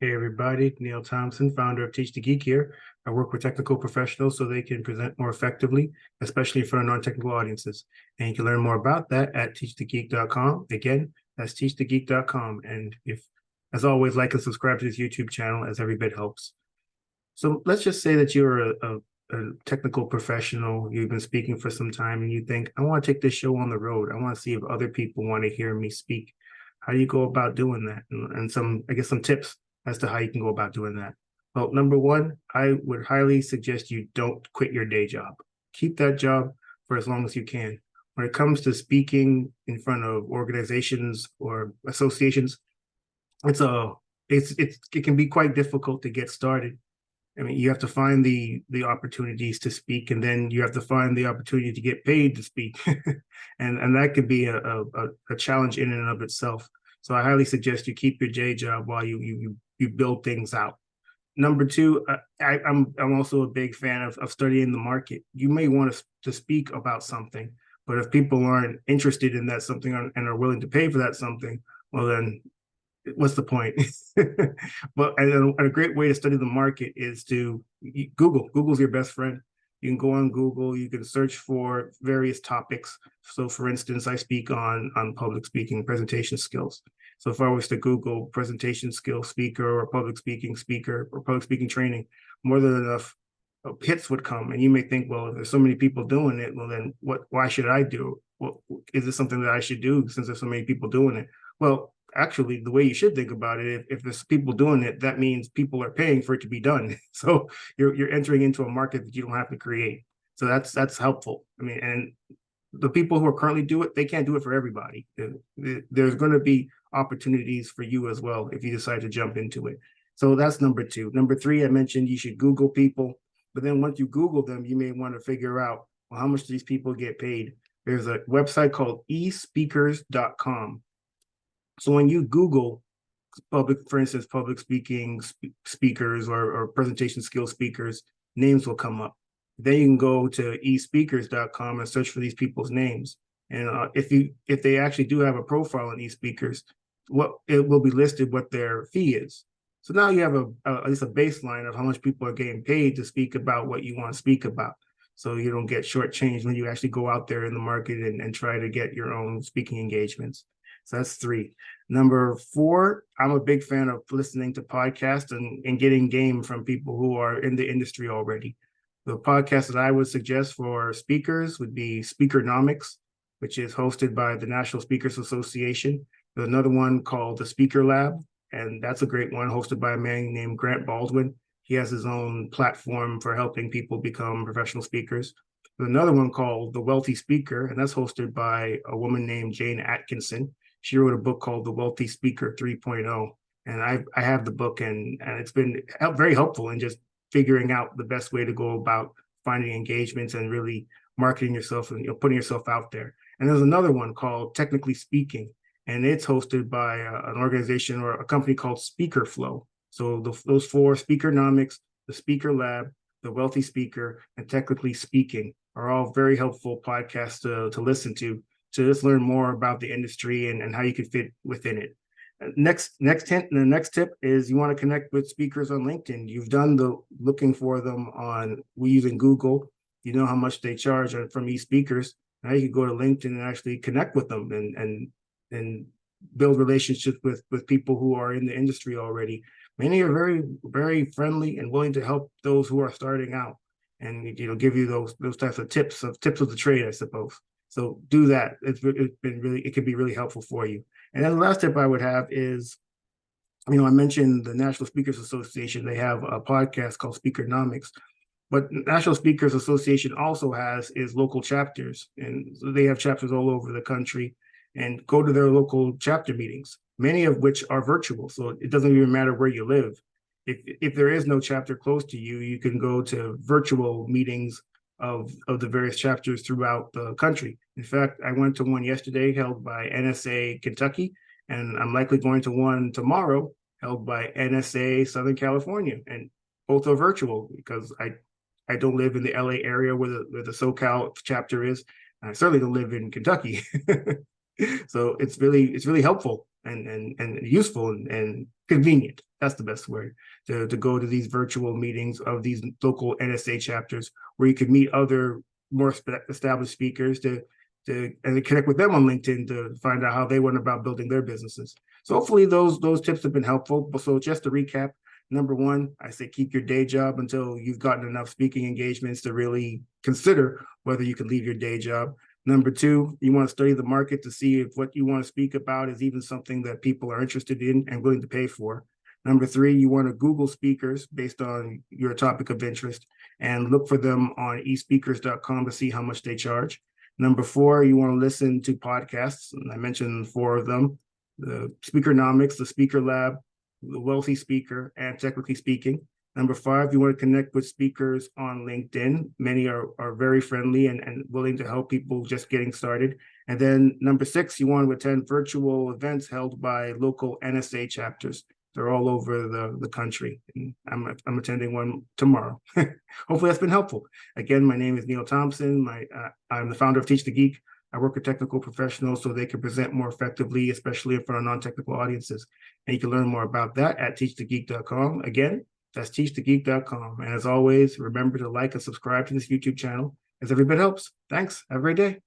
Hey everybody, Neil Thompson, founder of Teach the Geek here. I work with technical professionals so they can present more effectively, especially in front of non-technical audiences. And you can learn more about that at teachthegeek.com. Again, that's teachthegeek.com. And as always, like and subscribe to this YouTube channel as every bit helps. So let's just say that you're a technical professional, you've been speaking for some time, and you think, I want to take this show on the road. I want to see if other people want to hear me speak. How do you go about doing that? And some tips as to how you can go about doing that. Well, number one, I would highly suggest you don't quit your day job. Keep that job for as long as you can. When it comes to speaking in front of organizations or associations, it's a it can be quite difficult to get started. I mean, you have to find the opportunities to speak, and then you have to find the opportunity to get paid to speak, and that could be a challenge in and of itself. So I highly suggest you keep your day job while you build things out. Number two, I'm also a big fan of studying the market. You may want to speak about something, but if people aren't interested in that something and are willing to pay for that something, well then what's the point? But a great way to study the market is to Google. Google's your best friend. You can go on Google. You can search for various topics. So, for instance, I speak on public speaking, presentation skills. So, if I was to Google presentation skill speaker or public speaking speaker or public speaking training, more than enough hits would come. And you may think, well, if there's so many people doing it, well, then what? Why should I do it? Well, is this something that I should do since there's so many people doing it? Well, actually, the way you should think about it, if there's people doing it, that means people are paying for it to be done. So you're entering into a market that you don't have to create. So that's helpful. I mean, and the people who are currently do it, they can't do it for everybody. There's going to be opportunities for you as well if you decide to jump into it. So that's number two. Number three, I mentioned you should Google people, but then once you Google them, you may want to figure out, well, how much do these people get paid? There's a website called espeakers.com. So when you Google for instance, public speaking speakers or presentation skill speakers, names will come up. Then you can go to espeakers.com and search for these people's names. And if they actually do have a profile in eSpeakers, it will be listed what their fee is. So now you have at least a baseline of how much people are getting paid to speak about what you want to speak about. So you don't get shortchanged when you actually go out there in the market and try to get your own speaking engagements. So that's three. Number four, I'm a big fan of listening to podcasts and getting game from people who are in the industry already. The podcast that I would suggest for speakers would be Speakernomics, which is hosted by the National Speakers Association. There's another one called the Speaker Lab, and that's a great one hosted by a man named Grant Baldwin. He has his own platform for helping people become professional speakers. There's another one called The Wealthy Speaker, and that's hosted by a woman named Jane Atkinson. She wrote a book called The Wealthy Speaker 3.0. And I have the book, and it's been very helpful in just figuring out the best way to go about finding engagements and really marketing yourself and putting yourself out there. And there's another one called Technically Speaking, and it's hosted by an organization or a company called Speaker Flow. So those four, Speakernomics, the Speaker Lab, the Wealthy Speaker, and Technically Speaking, are all very helpful podcasts to listen to just learn more about the industry and how you can fit within it. The next tip is you want to connect with speakers on LinkedIn. You've done the looking for them using Google. You know how much they charge from eSpeakers. Now you can go to LinkedIn and actually connect with them and build relationships with people who are in the industry already. Many are very, very friendly and willing to help those who are starting out, and give you those types of tips of the trade, I suppose. So do that. It can be really helpful for you. And then the last tip I would have is, I mentioned the National Speakers Association. They have a podcast called Speakernomics, but National Speakers Association also has local chapters, and so they have chapters all over the country. And go to their local chapter meetings, many of which are virtual. So it doesn't even matter where you live. If there is no chapter close to you, you can go to virtual meetings of the various chapters throughout the country. In fact, I went to one yesterday held by NSA Kentucky, and I'm likely going to one tomorrow held by NSA Southern California, and both are virtual because I don't live in the LA area where the SoCal chapter is. I certainly don't live in Kentucky. So it's really helpful and useful and convenient. That's the best word, to go to these virtual meetings of these local NSA chapters where you could meet other more established speakers and to connect with them on LinkedIn to find out how they went about building their businesses. So hopefully those tips have been helpful. So just to recap, number one, I say keep your day job until you've gotten enough speaking engagements to really consider whether you can leave your day job. Number two, you want to study the market to see if what you want to speak about is even something that people are interested in and willing to pay for. Number three, you want to Google speakers based on your topic of interest and look for them on espeakers.com to see how much they charge. Number four, you want to listen to podcasts. And I mentioned four of them: the Speakernomics, the Speaker Lab, the Wealthy Speaker, and Technically Speaking. Number five, you want to connect with speakers on LinkedIn. Many are very friendly and willing to help people just getting started. And then number six, you want to attend virtual events held by local NSA chapters. They're all over the country. And I'm attending one tomorrow. Hopefully that's been helpful. Again, my name is Neil Thompson. I'm the founder of Teach the Geek. I work with technical professionals so they can present more effectively, especially in front of non-technical audiences. And you can learn more about that at teachthegeek.com. Again, that's teachthegeek.com. And as always, remember to like and subscribe to this YouTube channel, as every bit helps. Thanks. Have a great day.